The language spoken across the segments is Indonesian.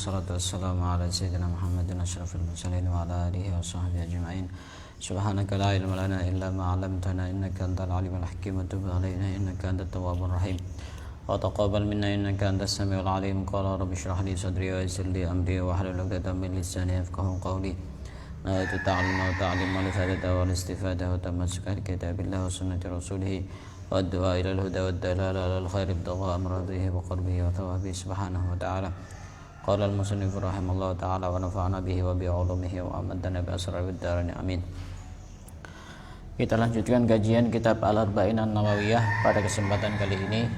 wassalatu wassalamu ala sayyidina Muhammadin asyrafil mursalin wa ala alihi wa sahbihi ajma'in. Subhanaka la ilma lana illa ma 'allamtana innaka antal alimul hakim wa tub 'alaina innaka antat tawwabur rahim. Wa taqabbal minna innaka antas samiul alim. Qala rabbi shrah li sadri wa yassir li amri wa hlul 'uqdatam min lisani yafqahu qawli. Na'atu ta'alluma wa ta'allima li fadata wa istifada wa tamassuka bi kitabillah wa sunnati rasulih wa du'a ila al-huda wa dalala ala al-khair ibtigha amradihi wa qurbihi wa thawabihi subhanahu wa ta'ala. Qala al-musannif rahimallahu ta'ala wa nafa'ana bihi wa bi 'ulumihi wa amadana bi asrarid darain amin. Kita lanjutkan kajian kitab Al-Arba'in An-Nawawiyah pada kesempatan kali ini,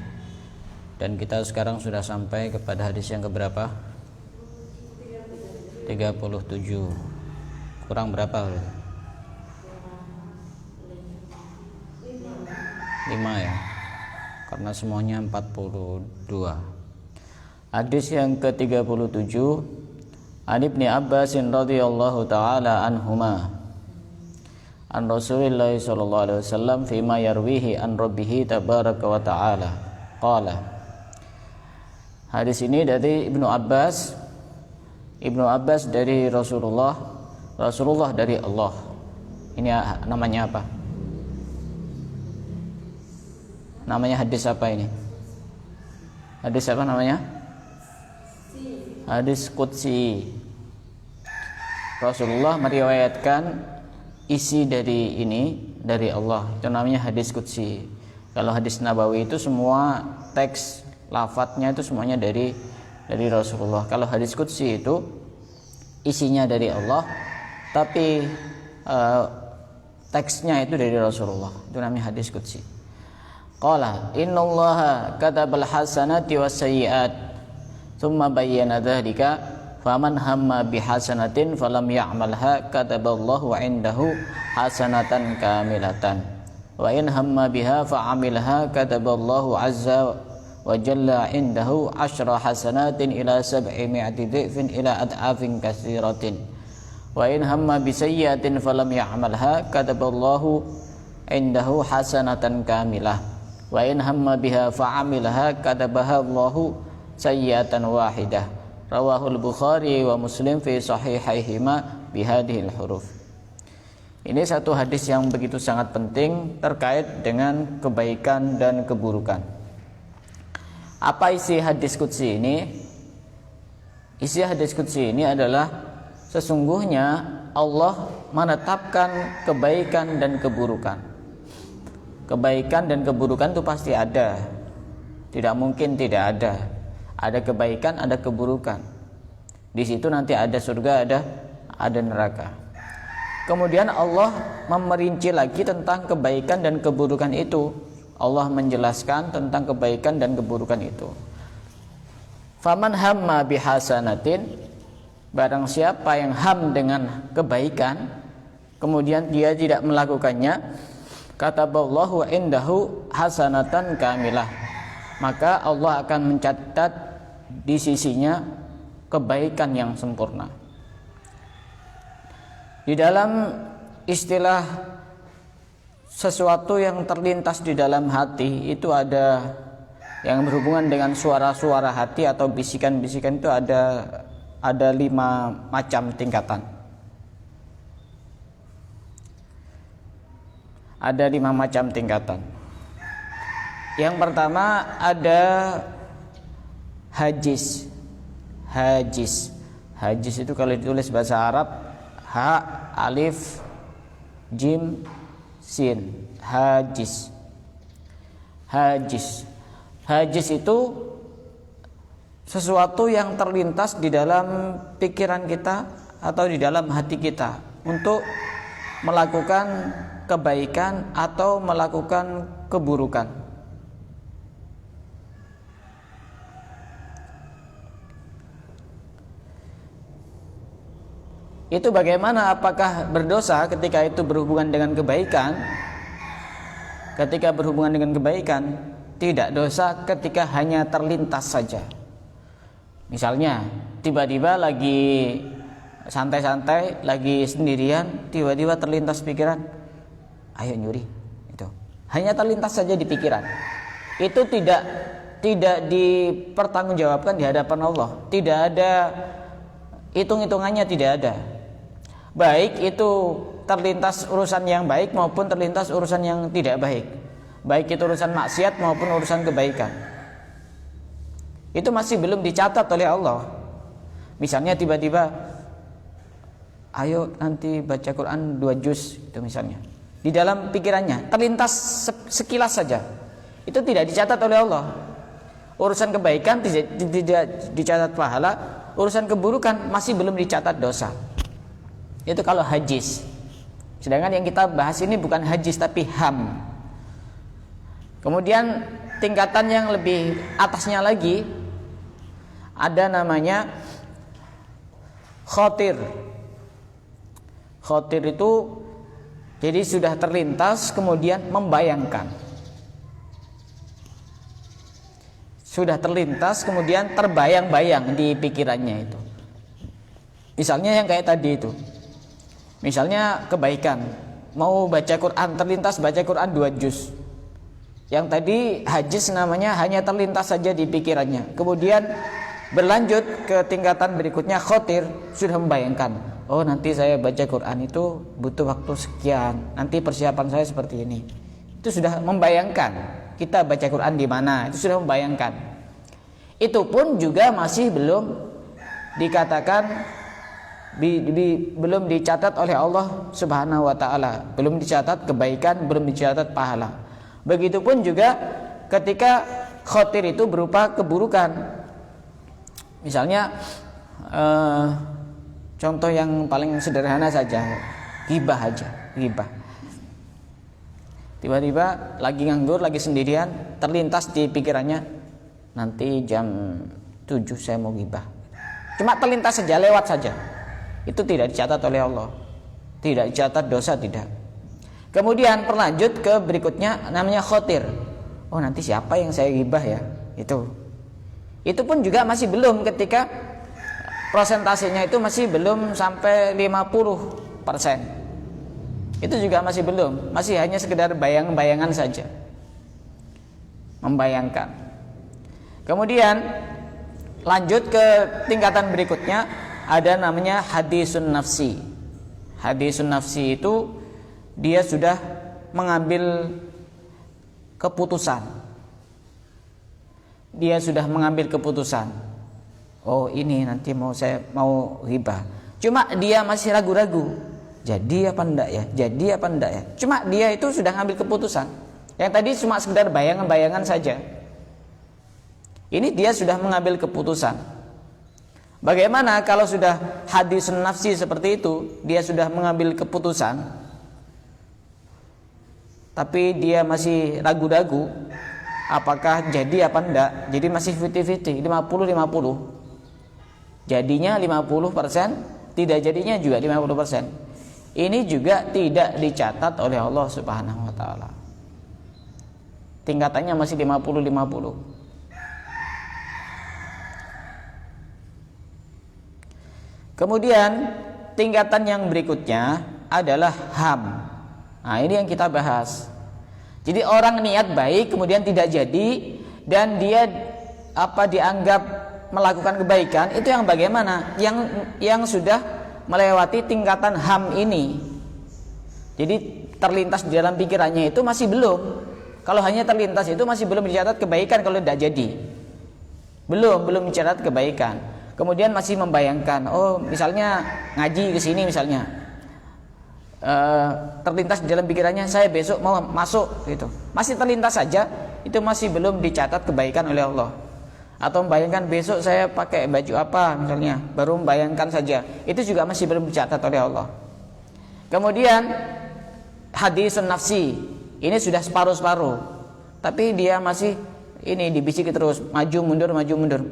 dan kita sekarang sudah sampai kepada hadis yang keberapa? 37. Kurang berapa? 5 ya, karena semuanya 42. Hadis yang ke-37, An Ibni Abbas radhiyallahu taala anhuma an Rasulillah sallallahu alaihi wasallam fima yarwihi an rabbih tabaraka wa taala qala. Hadis ini dari Ibnu Abbas dari Rasulullah dari Allah. Ini namanya apa? Namanya hadis apa ini? Hadis apa namanya? Hadis Qudsi. Rasulullah meriwayatkan isi dari ini dari Allah. Itu namanya hadis Qudsi. Kalau hadis Nabawi itu semua teks lafadznya itu semuanya dari Rasulullah. Kalau hadis Qudsi itu isinya dari Allah, tapi teksnya itu dari Rasulullah. Itu namanya hadis Qudsi. Qala innallaha katabal hasanati was sayyi'at thumma bayyana dzalika faman hamma bihasanatin falam ya'malha kataballahu 'indahu hasanatan kamilatan wa in hamma biha fa'amilha kataballahu 'azza wa jalla 'indahu 'ashra hasanatin ila 700 dhifin ila ad'afin katsiratin wa in hamma bisayyi'atin falam ya'malha kataballahu 'indahu hasanatan kamilah wa in hamma biha fa'amilha katabaha Allahu sayyi'atan wahidah. Rawahul Bukhari wa Muslim fi sahihaihima bihadhil huruf. Ini satu hadis yang begitu sangat penting terkait dengan kebaikan dan keburukan. Apa isi hadis Qudsi ini? Isi hadis Qudsi ini adalah sesungguhnya Allah menetapkan kebaikan dan keburukan. Kebaikan dan keburukan itu pasti ada. Tidak mungkin tidak ada. Ada kebaikan, ada keburukan. Di situ nanti ada surga, ada neraka. Kemudian Allah memerinci lagi tentang kebaikan dan keburukan itu. Allah menjelaskan tentang kebaikan dan keburukan itu. Faman hamma bihasanatin, barang siapa yang ham dengan kebaikan, kemudian dia tidak melakukannya, kataballahu indahu hasanatan kamilah, maka Allah akan mencatat di sisinya kebaikan yang sempurna. Di dalam istilah sesuatu yang terlintas di dalam hati itu ada yang berhubungan dengan suara-suara hati atau bisikan-bisikan, itu ada 5 macam tingkatan. Ada 5 macam tingkatan. Yang pertama ada hajis. Hajis itu kalau ditulis bahasa Arab ha, alif, jim, sin. Hajis itu sesuatu yang terlintas di dalam pikiran kita atau di dalam hati kita untuk melakukan kebaikan atau melakukan keburukan. Itu bagaimana, apakah berdosa ketika itu berhubungan dengan kebaikan? Ketika berhubungan dengan kebaikan, tidak dosa ketika hanya terlintas saja. Misalnya tiba-tiba lagi santai-santai, lagi sendirian, tiba-tiba terlintas pikiran, ayo nyuri. Itu hanya terlintas saja di pikiran. Itu tidak dipertanggungjawabkan di hadapan Allah. Tidak ada hitung-hitungannya tidak ada. Baik itu terlintas urusan yang baik maupun terlintas urusan yang tidak baik. Baik itu urusan maksiat maupun urusan kebaikan. Itu masih belum dicatat oleh Allah. Misalnya tiba-tiba, ayo nanti baca Quran 2 juz itu misalnya. Di dalam pikirannya terlintas sekilas saja. Itu tidak dicatat oleh Allah. Urusan kebaikan tidak dicatat pahala, urusan keburukan masih belum dicatat dosa. Itu kalau hajis. Sedangkan yang kita bahas ini bukan hajis tapi ham. Kemudian tingkatan yang lebih atasnya lagi ada namanya khotir. Khotir itu jadi sudah terlintas kemudian membayangkan. Sudah terlintas kemudian terbayang-bayang di pikirannya itu. Misalnya yang kayak tadi itu. Misalnya kebaikan, mau baca Quran, terlintas baca Quran 2 juz. Yang tadi hajis namanya hanya terlintas saja di pikirannya. Kemudian berlanjut ke tingkatan berikutnya khotir, sudah membayangkan, oh nanti saya baca Quran itu butuh waktu sekian, nanti persiapan saya seperti ini. Itu sudah membayangkan. Kita baca Quran di mana, itu sudah membayangkan. Itu pun juga masih belum dikatakan belum dicatat oleh Allah Subhanahu wa taala, belum dicatat kebaikan, belum dicatat pahala. Begitupun juga ketika khotir itu berupa keburukan. Misalnya contoh yang paling sederhana saja, ghibah aja, ghibah. Tiba-tiba lagi nganggur, lagi sendirian, terlintas di pikirannya, nanti jam 7 saya mau ghibah. Cuma terlintas saja, lewat saja. Itu tidak dicatat oleh Allah. Tidak dicatat dosa, tidak. Kemudian berlanjut ke berikutnya namanya khotir. Oh nanti siapa yang saya ghibah ya? Itu pun juga masih belum, ketika prosentasenya itu masih belum sampai 50%. Itu juga masih belum, masih hanya sekedar bayang-bayangan saja, membayangkan. Kemudian lanjut ke tingkatan berikutnya, ada namanya hadisun nafsi. Hadisun nafsi itu dia sudah mengambil keputusan. Dia sudah mengambil keputusan. Oh ini nanti saya mau ghibah. Cuma dia masih ragu-ragu. Jadi apa enggak ya? Jadi apa enggak ya? Cuma dia itu sudah ngambil keputusan. Yang tadi cuma sekedar bayangan-bayangan saja. Ini dia sudah mengambil keputusan. Bagaimana kalau sudah hadisun nafsi seperti itu, dia sudah mengambil keputusan, tapi dia masih ragu-ragu apakah jadi apa enggak. Jadi masih 50-50, 50-50. Jadinya 50%, tidak jadinya juga 50%. Ini juga tidak dicatat oleh Allah Subhanahu wa taala. Tingkatannya masih 50-50. Kemudian tingkatan yang berikutnya adalah ham. Nah, ini yang kita bahas. Jadi orang niat baik kemudian tidak jadi, dan dia dianggap melakukan kebaikan, itu yang bagaimana? Yang sudah melewati tingkatan ham ini. Jadi terlintas di dalam pikirannya itu masih belum. Kalau hanya terlintas itu masih belum dicatat kebaikan kalau tidak jadi. Belum dicatat kebaikan. Kemudian masih membayangkan, oh misalnya ngaji ke sini misalnya. Terlintas di dalam pikirannya, saya besok mau masuk gitu. Masih terlintas saja, itu masih belum dicatat kebaikan oleh Allah. Atau membayangkan besok saya pakai baju apa misalnya, baru membayangkan saja, itu juga masih belum dicatat oleh Allah. Kemudian hadisun nafsi, ini sudah separuh-separuh, tapi dia masih ini dibisiki terus, maju mundur,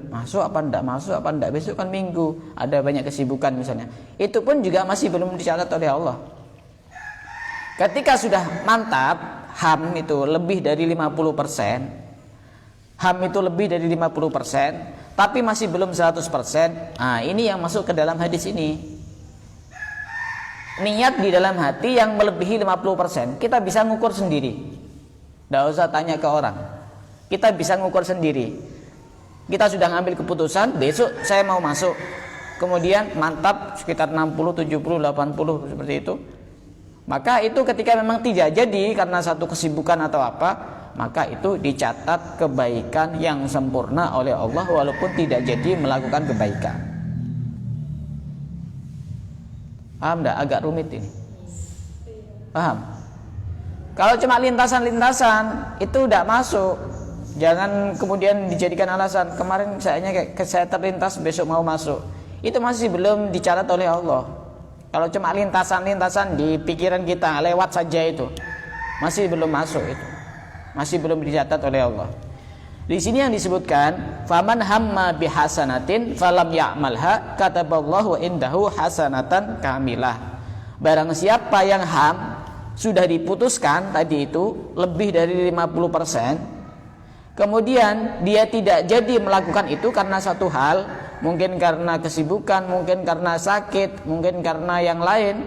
masuk apa enggak, besok kan minggu, ada banyak kesibukan misalnya. Itu pun juga masih belum dicatat oleh Allah. Ketika sudah mantap, ham itu lebih dari 50%, ham itu lebih dari 50%, tapi masih belum 100%. Nah, ini yang masuk ke dalam hadis ini. Niat di dalam hati yang melebihi 50%, kita bisa ngukur sendiri. Tidak usah tanya ke orang. Kita bisa ngukur sendiri. Kita sudah ngambil keputusan, besok saya mau masuk. kemudian mantap sekitar 60, 70, 80 seperti itu, maka itu ketika memang tidak jadi karena satu kesibukan atau apa, maka itu dicatat kebaikan yang sempurna oleh Allah walaupun tidak jadi melakukan kebaikan. Paham enggak? Agak rumit ini. Paham? Kalau cuma lintasan-lintasan itu tidak masuk. Jangan kemudian dijadikan alasan kemarin saya terlintas besok mau masuk. Itu masih belum dicatat oleh Allah. Kalau cuma lintasan-lintasan di pikiran kita lewat saja itu masih belum masuk itu. Masih belum dicatat oleh Allah. Di sini yang disebutkan faman hamma bihasanatin falam ya'malha kataballahu indahu hasanatan kamilah. Barang siapa yang sudah diputuskan tadi itu lebih dari 50%, kemudian dia tidak jadi melakukan itu karena satu hal, mungkin karena kesibukan, mungkin karena sakit, mungkin karena yang lain,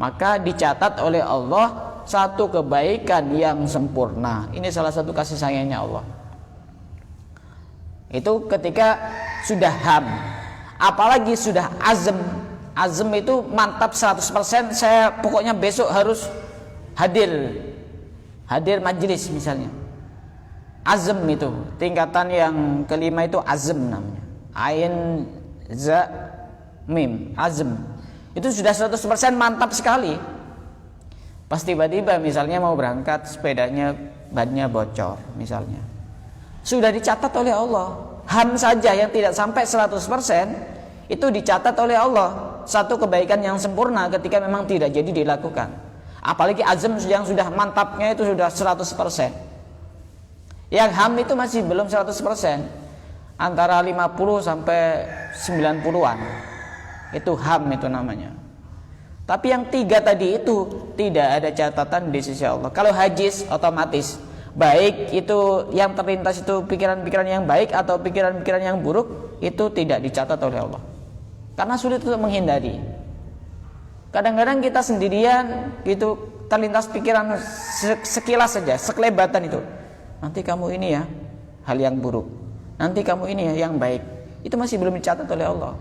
maka dicatat oleh Allah satu kebaikan yang sempurna. Ini salah satu kasih sayangnya Allah. Itu ketika sudah apalagi sudah azm itu mantap 100%, saya pokoknya besok harus hadir majelis misalnya. Azm itu tingkatan yang kelima itu azm namanya. Ain za mim, azm. Itu sudah 100% mantap sekali. Pas tiba-tiba misalnya mau berangkat sepedanya bannya bocor misalnya. Sudah dicatat oleh Allah. Saja yang tidak sampai 100% itu dicatat oleh Allah satu kebaikan yang sempurna ketika memang tidak jadi dilakukan. Apalagi azm yang sudah mantapnya itu sudah 100%. Yang itu masih belum 100%. Antara 50 sampai 90-an. Itu itu namanya. Tapi yang 3 tadi itu tidak ada catatan di sisi Allah. Kalau hajis otomatis, baik itu yang terlintas itu pikiran-pikiran yang baik atau pikiran-pikiran yang buruk, itu tidak dicatat oleh Allah. Karena sulit untuk menghindari. Kadang-kadang kita sendirian gitu terlintas pikiran sekilas saja, sekelebatan itu. Nanti kamu ini ya hal yang buruk. Nanti kamu ini ya yang baik. Itu masih belum dicatat oleh Allah.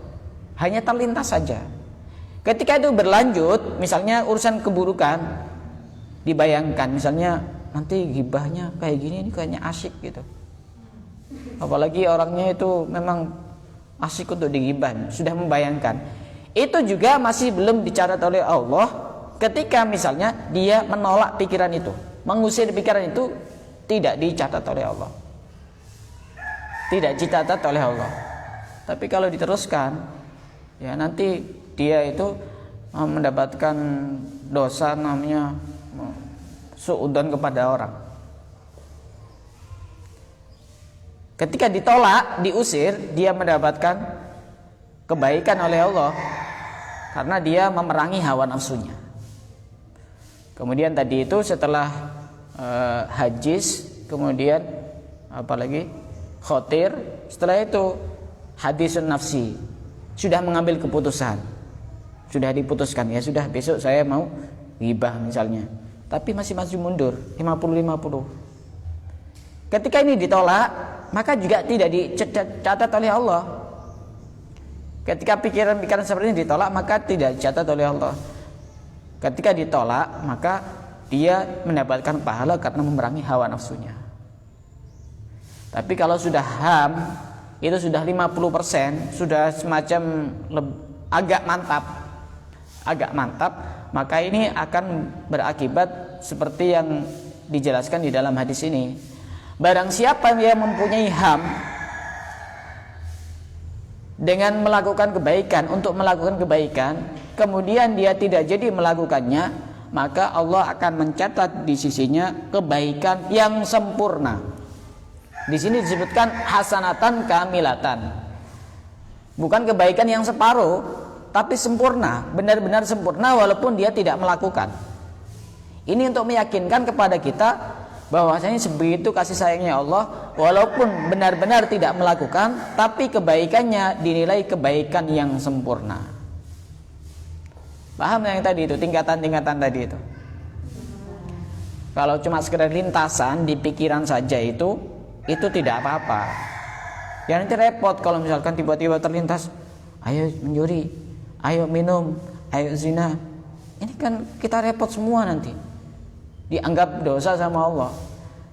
Hanya terlintas saja. Ketika itu berlanjut, misalnya urusan keburukan, dibayangkan misalnya nanti gibahnya kayak gini, ini kayaknya asyik gitu. Apalagi orangnya itu memang asyik untuk digibah, sudah membayangkan. Itu juga masih belum dicatat oleh Allah ketika misalnya dia menolak pikiran itu, mengusir pikiran itu, tidak dicatat oleh Allah. Tidak dicatat oleh Allah. Tapi kalau diteruskan, ya nanti dia itu mendapatkan dosa namanya suudzon kepada orang. Ketika ditolak, diusir, dia mendapatkan kebaikan oleh Allah karena dia memerangi hawa nafsunya. Kemudian tadi itu setelah hajis, kemudian apalagi khotir, setelah itu hadisun nafsi, sudah mengambil keputusan, sudah diputuskan, ya sudah besok saya mau ghibah misalnya, tapi masih mundur 50-50. Ketika ini ditolak, maka juga tidak dicatat oleh Allah. Ketika pikiran-pikiran seperti ini ditolak, maka tidak dicatat oleh Allah. Ketika ditolak, maka dia mendapatkan pahala karena memerangi hawa nafsunya. Tapi kalau sudah itu sudah 50%, sudah semacam agak mantap, maka ini akan berakibat seperti yang dijelaskan di dalam hadis ini. Barang siapa yang mempunyai dengan melakukan kebaikan, untuk melakukan kebaikan, kemudian dia tidak jadi melakukannya, maka Allah akan mencatat di sisinya kebaikan yang sempurna. Di sini disebutkan hasanatan kamilatan. Bukan kebaikan yang separuh, tapi sempurna, benar-benar sempurna walaupun dia tidak melakukan. Ini untuk meyakinkan kepada kita bahwasanya sebegitu kasih sayangnya Allah, walaupun benar-benar tidak melakukan, tapi kebaikannya dinilai kebaikan yang sempurna. Paham yang tadi itu, tingkatan-tingkatan tadi itu. Kalau cuma sekedar lintasan di pikiran saja itu tidak apa-apa. Ya nanti repot kalau misalkan tiba-tiba terlintas, ayo mencuri, ayo minum, ayo zina. Ini kan kita repot semua nanti. Dianggap dosa sama Allah.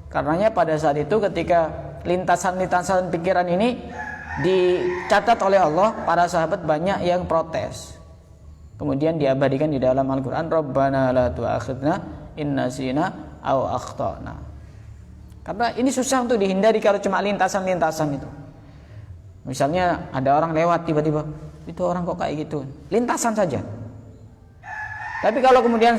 Karenanya pada saat itu ketika lintasan-lintasan pikiran ini dicatat oleh Allah, para sahabat banyak yang protes. Kemudian diabadikan di dalam Al-Quran, Rabbana la tu'akhidna in nasina aw akhtana. Karena ini susah untuk dihindari kalau cuma lintasan-lintasan itu. Misalnya ada orang lewat tiba-tiba, itu orang kok kayak gitu, lintasan saja. Tapi kalau kemudian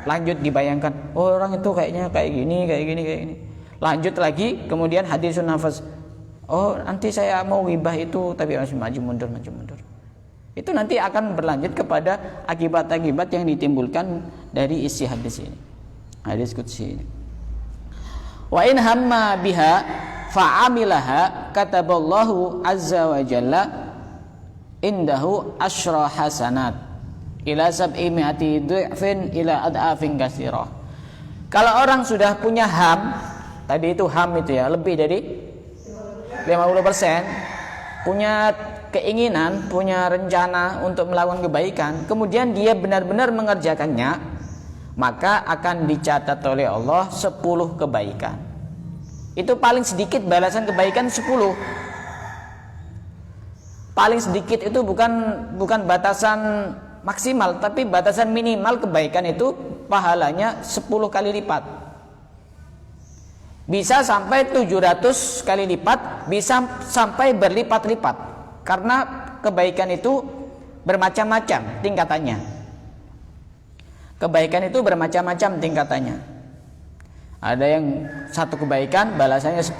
lanjut dibayangkan, oh orang itu kayaknya kayak gini. Lanjut lagi, kemudian hadisun nafas, oh nanti saya mau ghibah itu, tapi masih maju mundur. Itu nanti akan berlanjut kepada akibat-akibat yang ditimbulkan dari isi hadis ini. Hadis qudsi ini. Wa in hamma biha fa'amilaha kataballahu azza wa jalla indahu asyra hasanat ila sab'i mi'ati du'fin ila ad'afin katsirah. Kalau orang sudah punya ham, tadi itu ham itu ya, lebih dari 50%, punya keinginan, punya rencana untuk melakukan kebaikan, kemudian dia benar-benar mengerjakannya, maka akan dicatat oleh Allah 10 kebaikan. Itu paling sedikit balasan kebaikan 10. Paling sedikit itu bukan batasan maksimal, tapi batasan minimal kebaikan itu pahalanya 10 kali lipat. Bisa sampai 700 kali lipat, bisa sampai berlipat-lipat. Karena kebaikan itu bermacam-macam tingkatannya. Kebaikan itu bermacam-macam tingkatannya. Ada yang satu kebaikan balasannya 10,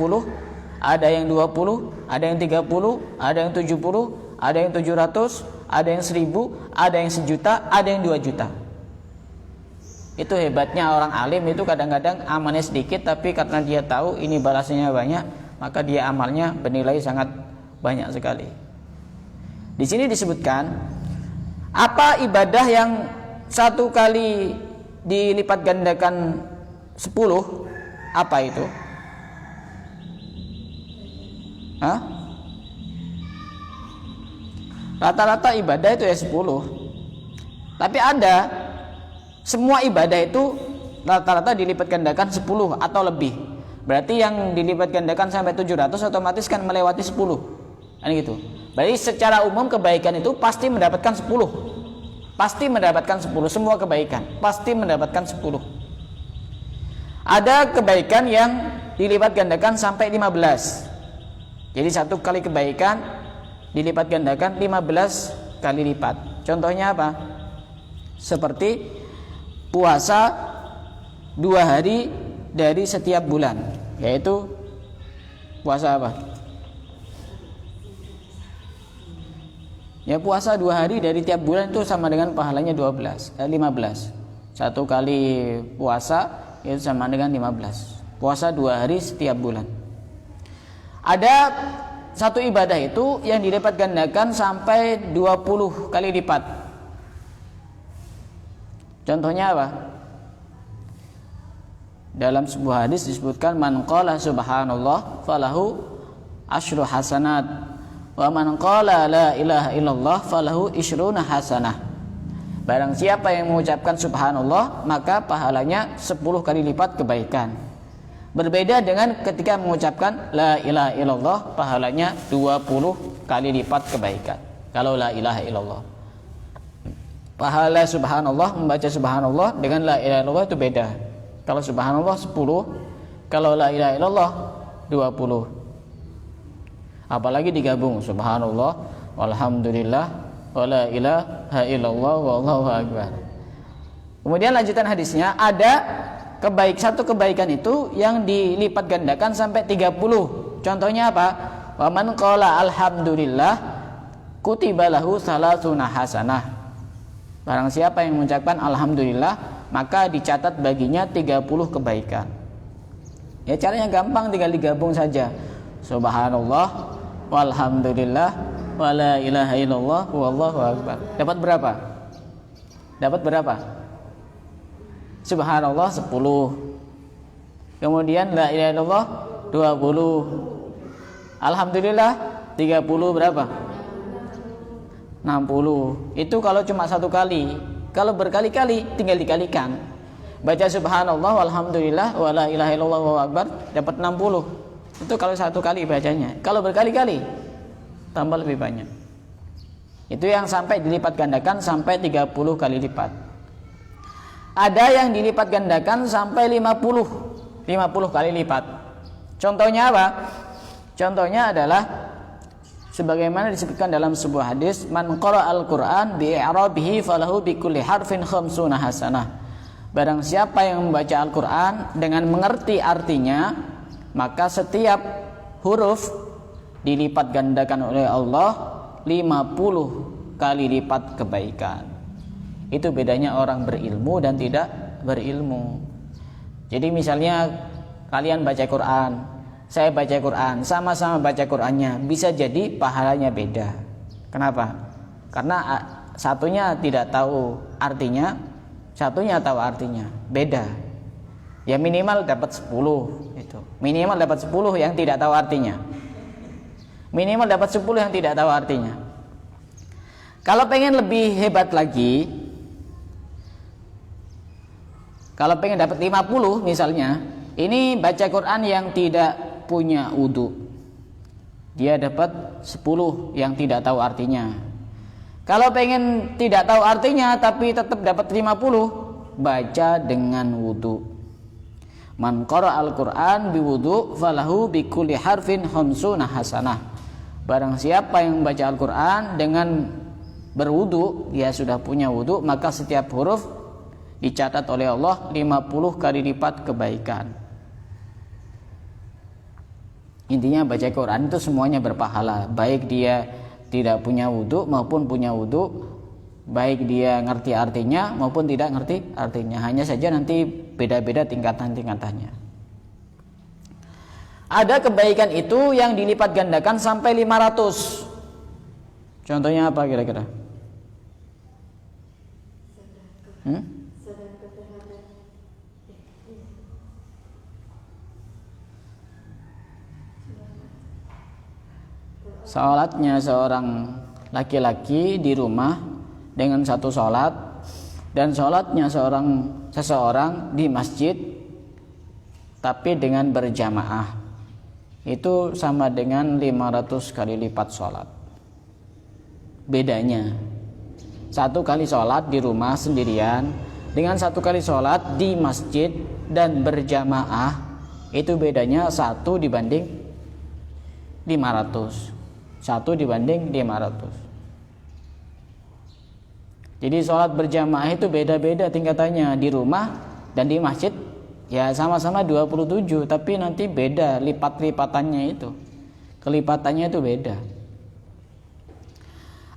ada yang 20, ada yang 30, ada yang 70, ada yang 700, ada yang 1000, ada yang 1.000.000, ada yang 2.000.000. Itu hebatnya orang alim itu, kadang-kadang amalnya sedikit, tapi karena dia tahu ini balasannya banyak, maka dia amalnya bernilai sangat banyak sekali. Di sini disebutkan apa ibadah yang satu kali dilipat gandakan 10, apa itu? Rata-rata ibadah itu ya 10. Tapi ada semua ibadah itu rata-rata dilipat gandakan 10 atau lebih. Berarti yang dilipat gandakan sampai 700 otomatis kan melewati 10. Kan gitu. Berarti secara umum kebaikan itu pasti mendapatkan 10. Pasti mendapatkan 10, semua kebaikan pasti mendapatkan 10. Ada kebaikan yang dilipat gandakan sampai 15. Jadi satu kali kebaikan dilipat gandakan 15 kali lipat. Contohnya apa? Seperti puasa 2 hari dari setiap bulan, yaitu puasa apa? Ya, puasa 2 hari dari tiap bulan itu sama dengan pahalanya 15. Satu kali puasa itu sama dengan 15. Puasa 2 hari setiap bulan. Ada satu ibadah itu yang dilipat gandakan sampai 20 kali lipat. Contohnya apa? Dalam sebuah hadis disebutkan, man qala subhanallah falahu asyru hasanat wa man qala la ilaha illallah falahu isyruna hasanah. Barang siapa yang mengucapkan subhanallah, maka pahalanya 10 kali lipat kebaikan. Berbeda dengan ketika mengucapkan la ilaha illallah, pahalanya 20 kali lipat kebaikan. Kalau la ilaha illallah, pahala subhanallah, membaca subhanallah dengan la ilaha illallah itu beda. Kalau subhanallah 10, kalau la ilaha illallah 20. Apalagi digabung subhanallah walhamdulillah wala ilaha illallah wallahu akbar. Kemudian lanjutan hadisnya, ada satu kebaikan itu yang dilipat gandakan sampai 30. Contohnya apa? Wa man qala alhamdulillah kutiba lahu salasuna hasanah. Barang siapa yang mengucapkan alhamdulillah, maka dicatat baginya 30 kebaikan. Ya, caranya gampang, tinggal digabung saja. Subhanallah walhamdulillah wala ilaha illallah wallahu akbar. Dapat berapa? Dapat berapa? Subhanallah 10. Kemudian la ilaha illallah 20. Alhamdulillah 30 berapa? 60. Itu kalau cuma satu kali. Kalau berkali-kali tinggal dikalikan. Baca subhanallah walhamdulillah wala ilaha illallah wallahu akbar dapat 60. Itu kalau satu kali bacanya. Kalau berkali-kali tambah lebih banyak. Itu yang sampai dilipat gandakan sampai 30 kali lipat. Ada yang dilipat gandakan sampai 50 kali lipat. Contohnya apa? Contohnya adalah sebagaimana disebutkan dalam sebuah hadis, man qara'al Qur'an bi i'rabihi falahu bi kulli harfin khamsuna hasanah. Barang siapa yang membaca Al-Qur'an dengan mengerti artinya, maka setiap huruf dilipat gandakan oleh Allah 50 kali lipat kebaikan. Itu bedanya orang berilmu dan tidak berilmu. Jadi misalnya kalian baca Quran, saya baca Quran, sama-sama baca Qurannya, bisa jadi pahalanya beda. Kenapa? Karena satunya tidak tahu artinya, satunya tahu artinya, beda. Ya minimal dapat 10 itu. Minimal dapat 10 yang tidak tahu artinya. Minimal dapat 10 yang tidak tahu artinya. Kalau pengen lebih hebat lagi, kalau pengen dapat 50 misalnya, ini baca Quran yang tidak punya wudu, dia dapat 10 yang tidak tahu artinya. Kalau pengen tidak tahu artinya tapi tetap dapat 50, baca dengan wudu. Man qara'al Qur'an biwudu falahu bikulli harfin khamsuna hasanah. Barang siapa yang membaca Al-Qur'an dengan berwudu, dia sudah punya wudu, maka setiap huruf dicatat oleh Allah 50 kali lipat kebaikan. Intinya baca Quran itu semuanya berpahala, baik dia tidak punya wudu maupun punya wudu, baik dia ngerti artinya maupun tidak ngerti artinya. Hanya saja nanti beda-beda tingkatan-tingkatannya. Ada kebaikan itu yang dilipat gandakan sampai 500. Contohnya apa kira-kira? Salatnya seorang laki-laki di rumah dengan satu salat, dan salatnya seseorang di masjid tapi dengan berjamaah, itu sama dengan 500 kali lipat salat. Bedanya, satu kali salat di rumah sendirian dengan satu kali salat di masjid dan berjamaah, itu bedanya 1 dibanding 500. 1 dibanding 500. Jadi sholat berjamaah itu beda-beda tingkatannya. Di rumah dan di masjid ya sama-sama 27, tapi nanti beda lipat-lipatannya itu. Kelipatannya itu beda.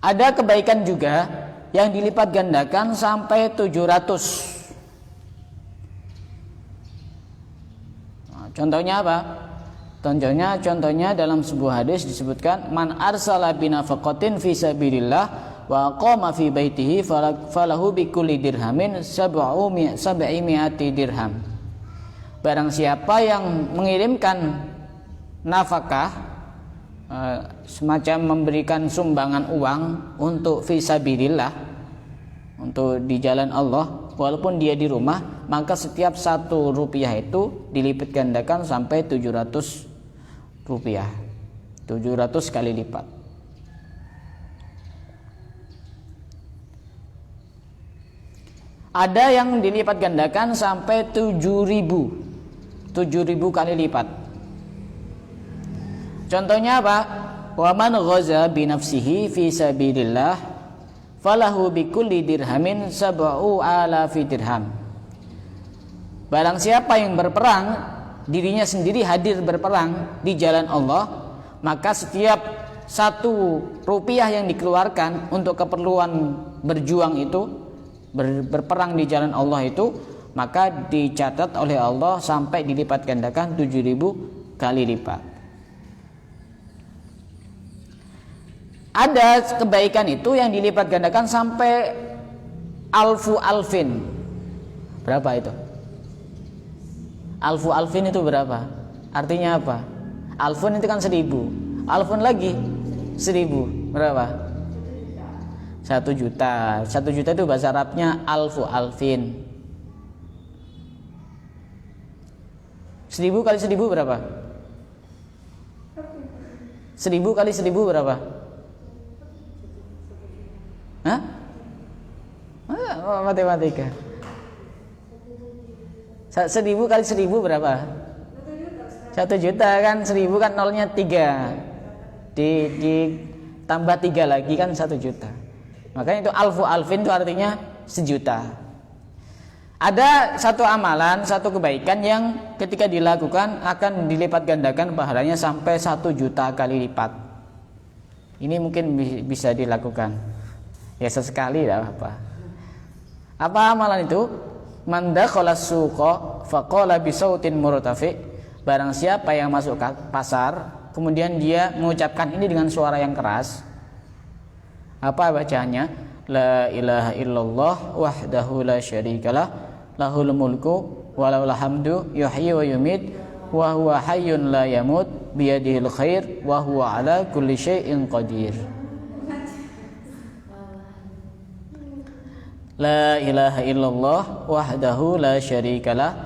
Ada kebaikan juga yang dilipat gandakan sampai 700. Nah, contohnya apa? Contohnya dalam sebuah hadis disebutkan, man arsala binafaqatin fi sabilillah wa qama fi baitihi falahu bi kulli dirhamin 700 dirham. Barang siapa yang mengirimkan nafkah, semacam memberikan sumbangan uang untuk fi sabilillah, untuk di jalan Allah, walaupun dia di rumah, maka setiap 1 rupiah itu dilipat gandakan sampai 700 rupiah, 700 kali lipat. Ada yang dilipat gandakan sampai 7.000 kali lipat. Contohnya apa? Wa man ghaza bi nafsihi fi sabilillah falahu bi kulli dirhamin 7,000 dirham. Barang siapa yang berperang, dirinya sendiri hadir berperang di jalan Allah, maka setiap 1 rupiah yang dikeluarkan untuk keperluan berjuang itu, berperang di jalan Allah itu, maka dicatat oleh Allah sampai dilipat gandakan 7.000 kali lipat. Ada kebaikan itu yang dilipat gandakan sampai alfin. Berapa itu? Alfin itu berapa? Artinya apa? Alfun itu kan 1000. Alfun lagi 1000. Berapa? 1 juta. 1 juta itu bahasa Arabnya alfu alfin. 1000 kali 1000 berapa? 1000 kali 1000 berapa? Hah? Matematika. 1000 kali 1000 berapa? 1 juta kan, 1000 kan nolnya 3. Tambah 3 lagi kan 1 juta. Makanya itu alfu alfin itu artinya 1.000.000. Ada satu amalan, satu kebaikan yang ketika dilakukan akan dilipat gandakan pahalanya sampai 1 juta kali lipat. Ini mungkin bisa dilakukan. Ya sesekali tidak apa-apa. Apa amalan itu? Man dakhala suqa faqala bisautin murtafi. Barang siapa yang masuk pasar kemudian dia mengucapkan ini dengan suara yang keras. Apa bacaannya? La ilaha illallah wahdahu la syarikalah lahul mulku walahul hamdu yuhyi wa yumit wa huwa hayyun la yamut biyadihil khair wa huwa ala kulli syai'in qadir. La ilaha illallah wahdahu la syarikalah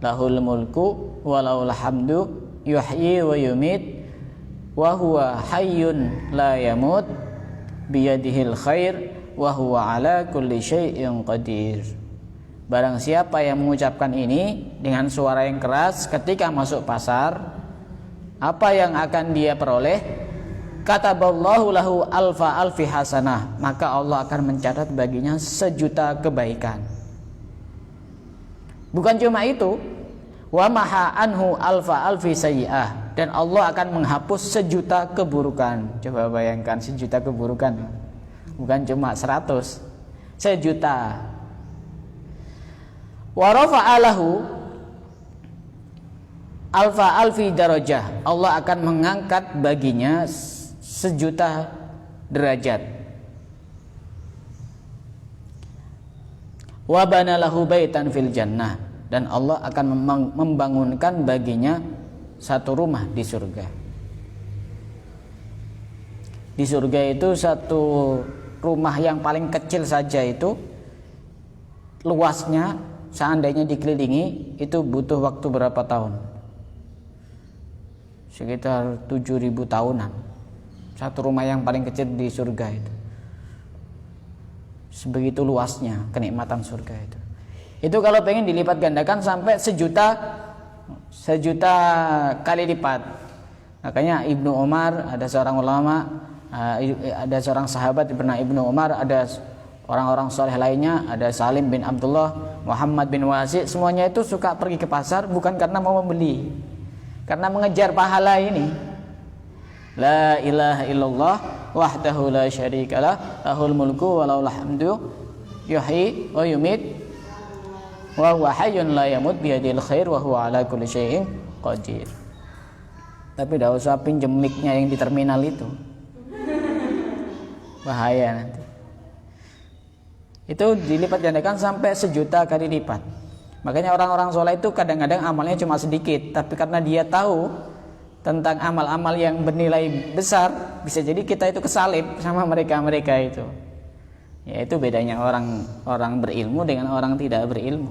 lahul mulku walahul hamdu yuhyi wa yumit wa huwa hayyun la yamut biyadihil khair wa huwa ala kulli syai'in qadir. Barang siapa yang mengucapkan ini dengan suara yang keras ketika masuk pasar, apa yang akan dia peroleh? Kataballahu lahu alfa alfi hasanah, maka Allah akan mencatat baginya 1.000.000 kebaikan. Bukan cuma itu, wa maha anhu alfa alfi sayyi'ah, dan Allah akan menghapus 1.000.000 keburukan. Coba bayangkan 1.000.000 keburukan, bukan cuma 100, 1.000.000. Wa rafa'alahu alfa alfi darajah, Allah akan mengangkat baginya 1.000.000 derajat. Wa bana lahu baitan fil jannah, dan Allah akan membangunkan baginya satu rumah di surga. Di surga itu satu rumah yang paling kecil saja itu luasnya seandainya dikelilingi itu butuh waktu berapa tahun? Sekitar 7.000 tahunan. Satu rumah yang paling kecil di surga itu. Sebegitu luasnya kenikmatan surga itu. Itu kalau pengen dilipat gandakan sampai 1.000.000 kali lipat. Makanya Ibnu Umar, ada seorang ulama, ada seorang sahabat bernama Ibnu Umar, ada orang-orang soleh lainnya, ada Salim bin Abdullah, Muhammad bin Wasi, semuanya itu suka pergi ke pasar bukan karena mau membeli, karena mengejar pahala ini. La ilaha illallah wahdahu la syarikalah lahul mulku wa lahul hamdu yuhyi wa yumit wa huwa hayyun la yamut biyadil khair wa huwa ala kulli syai'in qadir. Tapi tidak usah pinjem mic-nya yang di terminal itu, bahaya nanti. Itu dilipat gandakan sampai 1.000.000 kali lipat. Makanya orang-orang soleh itu kadang-kadang amalnya cuma sedikit, tapi karena dia tahu tentang amal-amal yang bernilai besar, bisa jadi kita itu kesalip sama mereka-mereka itu. Ya, itu bedanya orang berilmu dengan orang tidak berilmu.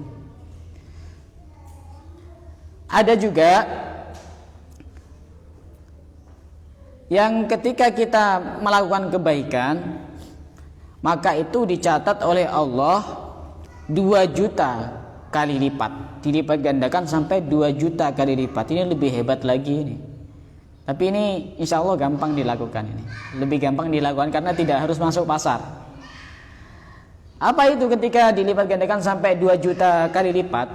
Ada juga yang ketika kita melakukan kebaikan, maka itu dicatat oleh Allah 2 juta kali lipat, dilipat gandakan sampai 2 juta kali lipat. Ini lebih hebat lagi ini. Tapi ini insya Allah gampang dilakukan ini. Lebih gampang dilakukan karena tidak harus masuk pasar. Apa itu ketika dilipat gandakan sampai 2 juta kali lipat?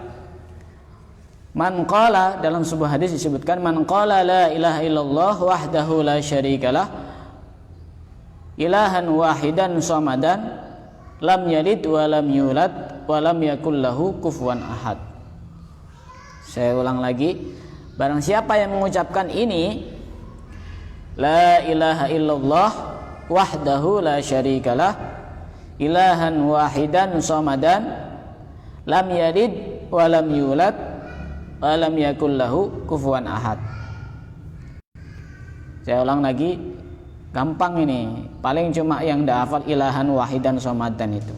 Man qala, dalam sebuah hadis disebutkan, man qala la ilaha illallah wahdahu la syarikalah ilahan wahidan somadan lam yalid wa lam yulad wa lam yakul lahu kufuwan ahad. Saya ulang lagi, barang siapa yang mengucapkan ini, la ilaha illallah wahdahu la syarikalah ilahan wahidan somadan lam yalid wa lam yulad wa lam yakul lahu kufuwan ahad. Saya ulang lagi, Gampang ini. Paling cuma yang dah hafal ilahan wahidan somadan itu.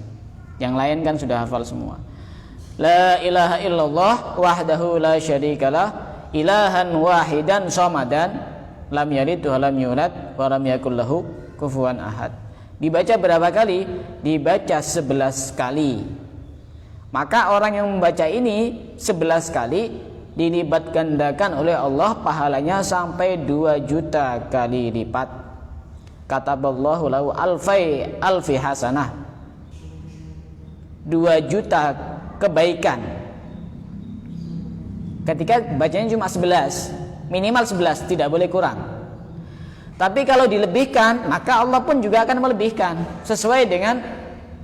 Yang lain kan sudah hafal semua. La ilaha illallah wahdahu la syarikalah ilahan wahidan somadan lam yalid wa lam yulad wa lam yakul lahu kufuwan ahad. Dibaca berapa kali? Dibaca 11 kali. Maka orang yang membaca ini 11 kali dilipat gandakan oleh Allah pahalanya sampai 2 juta kali lipat. Kataballahu lahu alfi hasanah. 2 juta kebaikan. Ketika bacanya cuma 11, minimal 11, tidak boleh kurang. Tapi kalau dilebihkan, maka Allah pun juga akan melebihkan sesuai dengan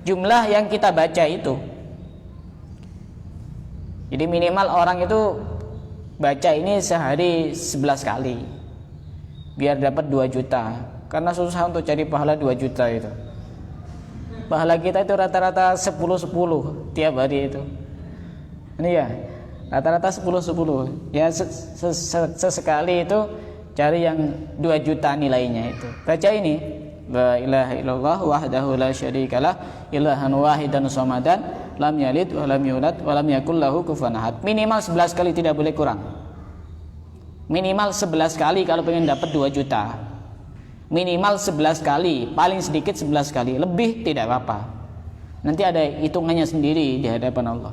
jumlah yang kita baca itu. Jadi minimal orang itu baca ini sehari 11 kali biar dapat 2 juta. Karena susah untuk cari pahala 2 juta itu. Pahala kita itu rata-rata 10-10 tiap hari itu. Ini ya, rata-rata 10-10. Ya sesekali itu cari yang 2 juta nilainya itu. Baca ini, la ilaha illallah wahdahu la syarikalah ilahan wahidan somadan lam yalid wa lam yulad wa lam yakul lahu kufuwan ahad. Minimal 11 kali, tidak boleh kurang. Minimal 11 kali kalau pengen dapat 2 juta. Minimal 11 kali, paling sedikit 11 kali, lebih tidak apa-apa. Nanti ada hitungannya sendiri di hadapan Allah.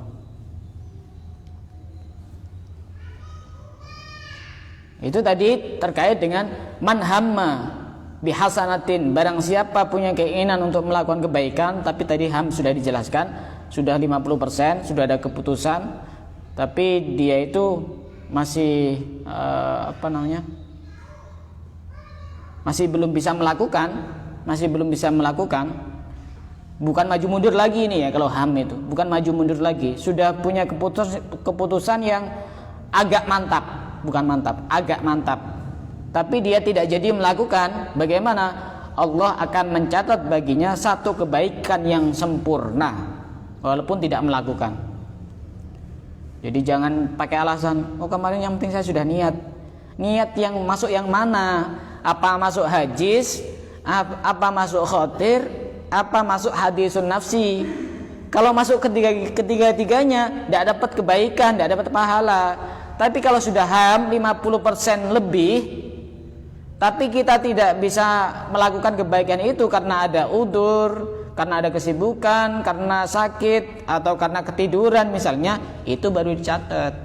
Itu tadi terkait dengan man hamma bihasanatin, barang siapa punya keinginan untuk melakukan kebaikan, tapi tadi ham sudah dijelaskan, sudah 50%, sudah ada keputusan, tapi dia itu masih masih belum bisa melakukan, bukan maju mundur lagi ini ya. Kalau ham itu bukan maju mundur lagi, sudah punya keputusan yang agak mantap, tapi dia tidak jadi melakukan. Bagaimana? Allah akan mencatat baginya satu kebaikan yang sempurna walaupun tidak melakukan. Jadi jangan pakai alasan, oh kemarin yang penting saya sudah niat yang masuk yang mana? Apa masuk hadis, apa masuk khotir, apa masuk hadisun nafsi? Kalau masuk ketiga-tiganya tidak dapat kebaikan, tidak dapat pahala. Tapi kalau sudah ham 50% lebih, tapi kita tidak bisa melakukan kebaikan itu karena ada udzur, karena ada kesibukan, karena sakit, atau karena ketiduran misalnya, itu baru dicatat.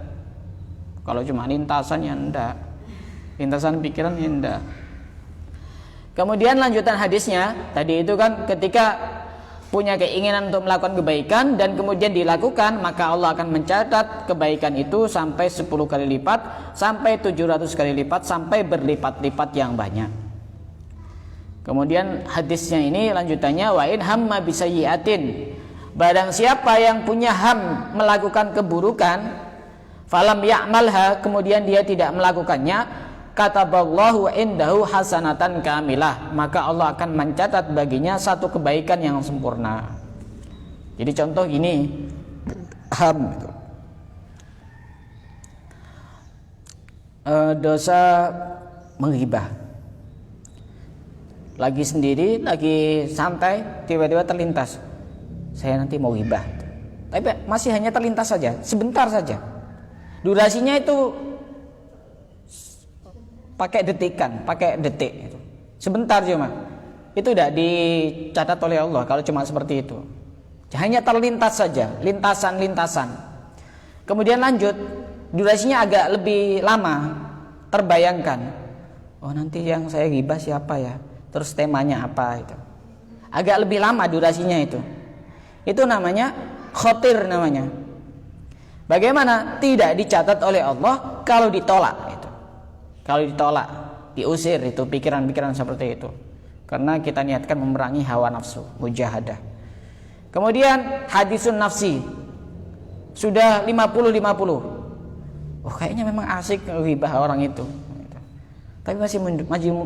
Kalau cuma lintasan ya enggak, lintasan pikiran ya enggak. Kemudian lanjutan hadisnya tadi itu kan ketika punya keinginan untuk melakukan kebaikan dan kemudian dilakukan, maka Allah akan mencatat kebaikan itu sampai 10 kali lipat, sampai 700 kali lipat, sampai berlipat-lipat yang banyak. Kemudian hadisnya ini lanjutannya, wa in hamma bisayyi'atin, barang siapa yang punya ham melakukan keburukan, falam ya'malha, kemudian dia tidak melakukannya, kataballahu indahu hasanatan kamilah, maka Allah akan mencatat baginya satu kebaikan yang sempurna. Jadi contoh gini, ham itu. Dosa menghibah. Lagi sendiri, lagi santai, tiba-tiba terlintas, saya nanti mau ghibah. Tapi masih hanya terlintas saja, sebentar saja. Durasinya itu pakai detikan, pakai detik itu. Sebentar cuma. Itu tidak dicatat oleh Allah kalau cuma seperti itu. Hanya terlintas saja, lintasan-lintasan. Kemudian lanjut, durasinya agak lebih lama. Terbayangkan, oh nanti yang saya ghibah siapa ya? Terus temanya apa itu? Agak lebih lama durasinya itu. Itu namanya khotir namanya. Bagaimana? Tidak dicatat oleh Allah kalau ditolak itu. Kalau ditolak, diusir itu pikiran-pikiran seperti itu. Karena kita niatkan memerangi hawa nafsu, mujahadah. Kemudian hadisun nafsi. Sudah 50-50. Oh kayaknya memang asik ghibah orang itu. Tapi masih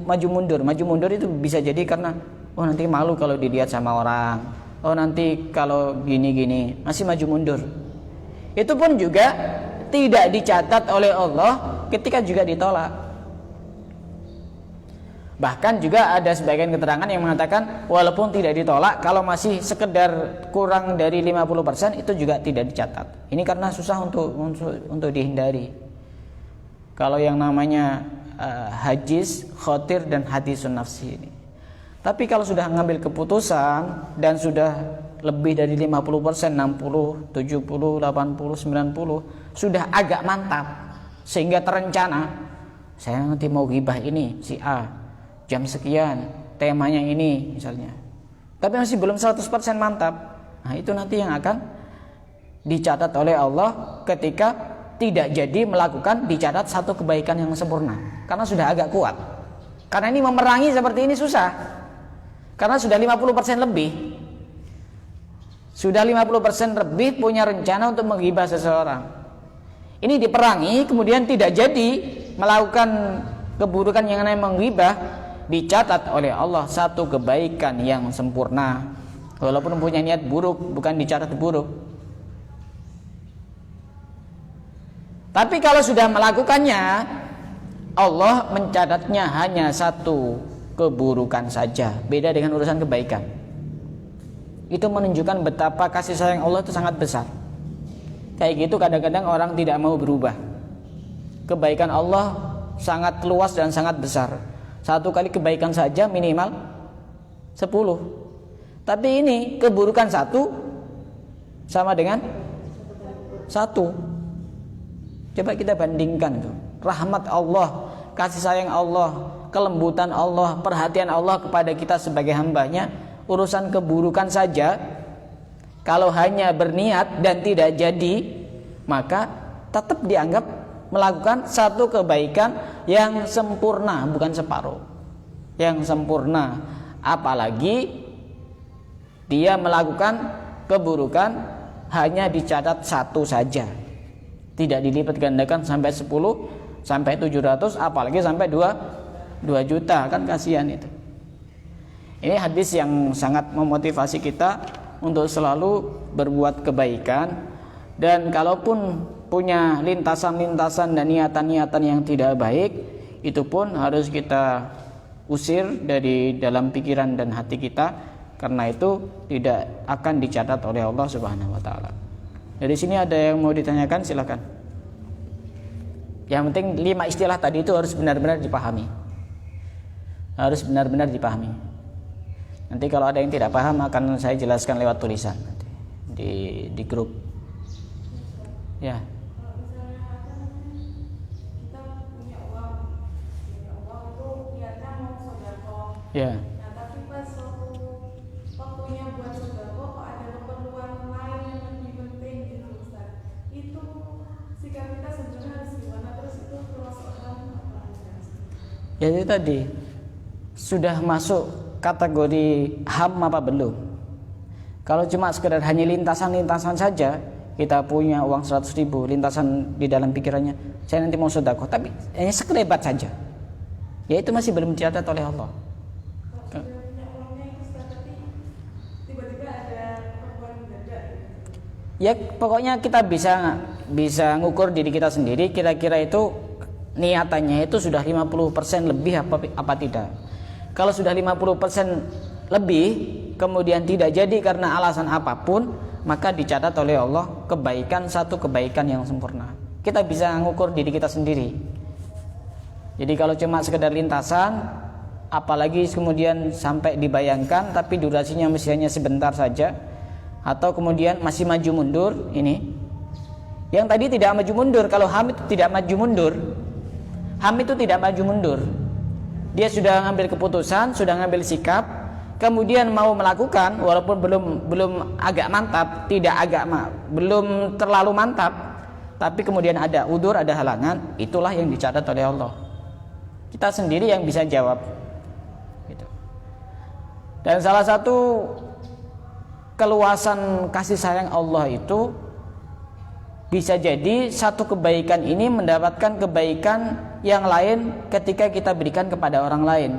maju mundur itu bisa jadi karena oh nanti malu kalau dilihat sama orang. Oh nanti kalau gini-gini, masih maju mundur. Itu pun juga tidak dicatat oleh Allah ketika juga ditolak. Bahkan juga ada sebagian keterangan yang mengatakan walaupun tidak ditolak, kalau masih sekedar kurang dari 50% itu juga tidak dicatat. Ini karena susah untuk dihindari. Kalau yang namanya hajis, khotir dan hadisun nafsi ini. Tapi kalau sudah mengambil keputusan dan sudah lebih dari 50%, 60, 70, 80, 90 sudah agak mantap sehingga terencana, saya nanti mau ghibah ini si A jam sekian, temanya ini misalnya, tapi masih belum 100% mantap. Nah itu nanti yang akan dicatat oleh Allah ketika tidak jadi melakukan, dicatat satu kebaikan yang sempurna, karena sudah agak kuat. Karena ini memerangi seperti ini susah, karena sudah 50% lebih, sudah 50% lebih punya rencana untuk menghibah seseorang. Ini diperangi kemudian tidak jadi melakukan keburukan yang namanya menghibah, dicatat oleh Allah satu kebaikan yang sempurna, walaupun punya niat buruk, bukan dicatat buruk. Tapi kalau sudah melakukannya, Allah mencatatnya hanya satu keburukan saja, beda dengan urusan kebaikan. Itu menunjukkan betapa kasih sayang Allah itu sangat besar. Kayak gitu kadang-kadang orang tidak mau berubah. Kebaikan Allah sangat luas dan sangat besar. Satu kali kebaikan saja minimal 10. Tapi ini keburukan satu sama dengan 1. Coba kita bandingkan tuh. Rahmat Allah, kasih sayang Allah, kelembutan Allah, perhatian Allah kepada kita sebagai hambanya. Urusan keburukan saja, kalau hanya berniat dan tidak jadi, maka tetap dianggap melakukan satu kebaikan yang sempurna, bukan separuh, yang sempurna. Apalagi dia melakukan keburukan hanya dicatat satu saja, tidak dilipat gandakan sampai 10, sampai 700, apalagi sampai 2 juta, kan kasihan itu. Ini hadis yang sangat memotivasi kita untuk selalu berbuat kebaikan, dan kalaupun punya lintasan-lintasan dan niatan-niatan yang tidak baik, itu pun harus kita usir dari dalam pikiran dan hati kita, karena itu tidak akan dicatat oleh Allah Subhanahu wa taala. Dari sini ada yang mau ditanyakan, silakan. Yang penting 5 istilah tadi itu harus benar-benar dipahami. Harus benar-benar dipahami. Nanti kalau ada yang tidak paham akan saya jelaskan lewat tulisan nanti di grup. Ya. Ya. Nah, tapi pas waktunya buat sedekah kok ada keperluan lain yang lebih penting gitu Ustaz. Itu sikap kita sebenarnya harus gimana, terus itu termasuk haram apa enggak? Ya itu tadi, sudah masuk kategori HAM apa belum? Kalau cuma sekedar hanya lintasan-lintasan saja, kita punya uang 100.000 lintasan di dalam pikirannya, saya nanti mau sedekah, tapi hanya sekelebat saja, ya itu masih belum dicatat oleh Allah. Ya pokoknya kita bisa ngukur diri kita sendiri, kira-kira itu niatannya itu sudah 50% lebih apa tidak. Kalau sudah 50% lebih kemudian tidak jadi karena alasan apapun, maka dicatat oleh Allah satu kebaikan yang sempurna. Kita bisa ngukur diri kita sendiri. Jadi kalau cuma sekedar lintasan, apalagi kemudian sampai dibayangkan tapi durasinya mestinya sebentar saja, atau kemudian masih maju mundur, ini yang tadi tidak maju mundur. Kalau HAM itu tidak maju mundur, HAM itu tidak maju mundur. Dia sudah ngambil keputusan, sudah ngambil sikap, kemudian mau melakukan walaupun belum agak mantap, belum terlalu mantap, tapi kemudian ada udzur, ada halangan, itulah yang dicatat oleh Allah. Kita sendiri yang bisa jawab gitu. Dan salah satu keluasan kasih sayang Allah itu bisa jadi satu kebaikan ini mendapatkan kebaikan yang lain ketika kita berikan kepada orang lain.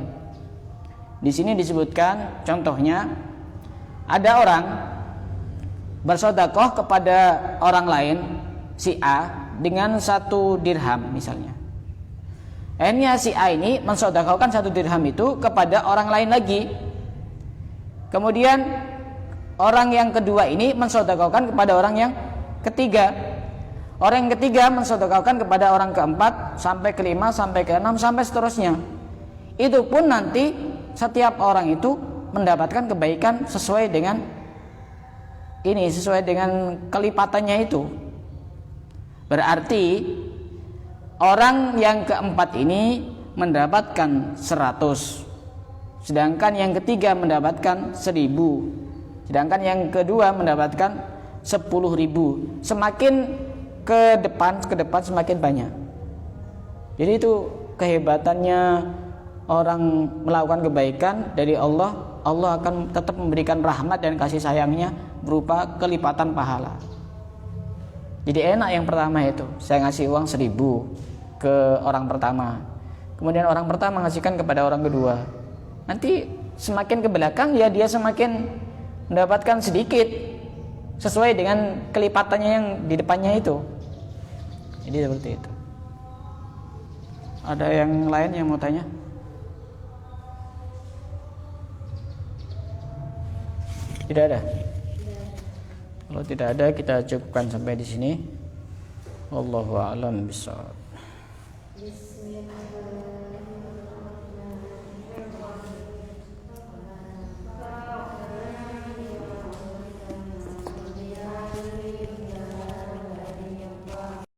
Di sini disebutkan contohnya ada orang bersedekah kepada orang lain si A dengan 1 dirham misalnya. Akhirnya si A ini mensedekahkan 1 dirham itu kepada orang lain lagi. Kemudian orang yang kedua ini mensedekahkan kepada orang yang ketiga. Orang yang ketiga mensedekahkan kepada orang keempat, sampai kelima, sampai keenam, sampai seterusnya. Itu pun nanti setiap orang itu mendapatkan kebaikan sesuai dengan kelipatannya itu. Berarti orang yang keempat ini mendapatkan 100, sedangkan yang ketiga mendapatkan 1000, sedangkan yang kedua mendapatkan 10.000. Semakin ke depan semakin banyak. Jadi itu kehebatannya orang melakukan kebaikan dari Allah. Allah akan tetap memberikan rahmat dan kasih sayangnya berupa kelipatan pahala. Jadi enak yang pertama itu, saya ngasih uang 1.000 ke orang pertama, kemudian orang pertama ngasihkan kepada orang kedua. Nanti semakin ke belakang ya dia semakin mendapatkan sedikit sesuai dengan kelipatannya yang di depannya itu. Jadi seperti itu. Ada yang lain yang mau tanya? Tidak ada. Kalau tidak ada, kita cukupkan sampai di sini. Wallahu a'lam bishawab. Bismillahirrahmanirrahim.